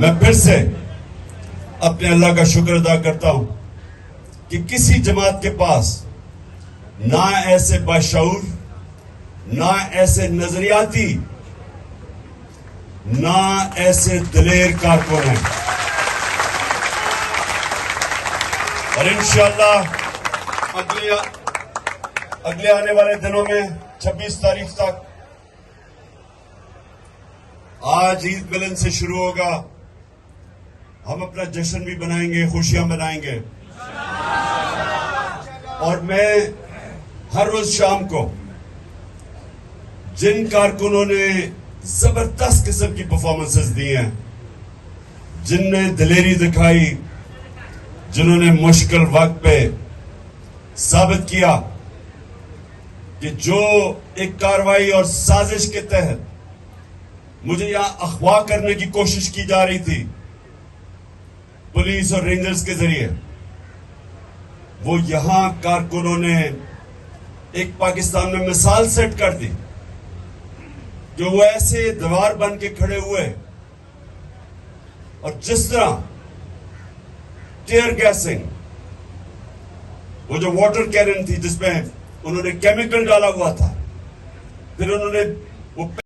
मैं फिर से अपने अल्लाह का शुक्र अदा करता हूं कि किसी जमात के पास ना ऐसे बाशऊर, ना ऐसे नजरियाती, ना ऐसे दिलेर कारकुन हैं। और इंशाअल्लाह अगले आने वाले दिनों में 26 तारीख तक आज ईद मिलन से शुरू होगा। हम अपना जश्न भी बनाएंगे, खुशियां मनाएंगे। और मैं हर रोज शाम को जिन कारकुनों ने जबरदस्त किस्म की परफॉर्मेंसेस दी हैं, जिनने दिलेरी दिखाई, जिन्होंने मुश्किल वक्त पे साबित किया कि जो एक कार्रवाई और साजिश के तहत मुझे यहां अगवा करने की कोशिश की जा रही थी पुलिस और रेंजर्स के जरिए, वो यहां कारकुनों ने एक पाकिस्तान में मिसाल सेट कर दी जो वो ऐसे दीवार बन के खड़े हुए और जिस तरह टीयर गैसिंग, वो जो वाटर कैनन थी जिसमें उन्होंने केमिकल डाला हुआ था, फिर उन्होंने वो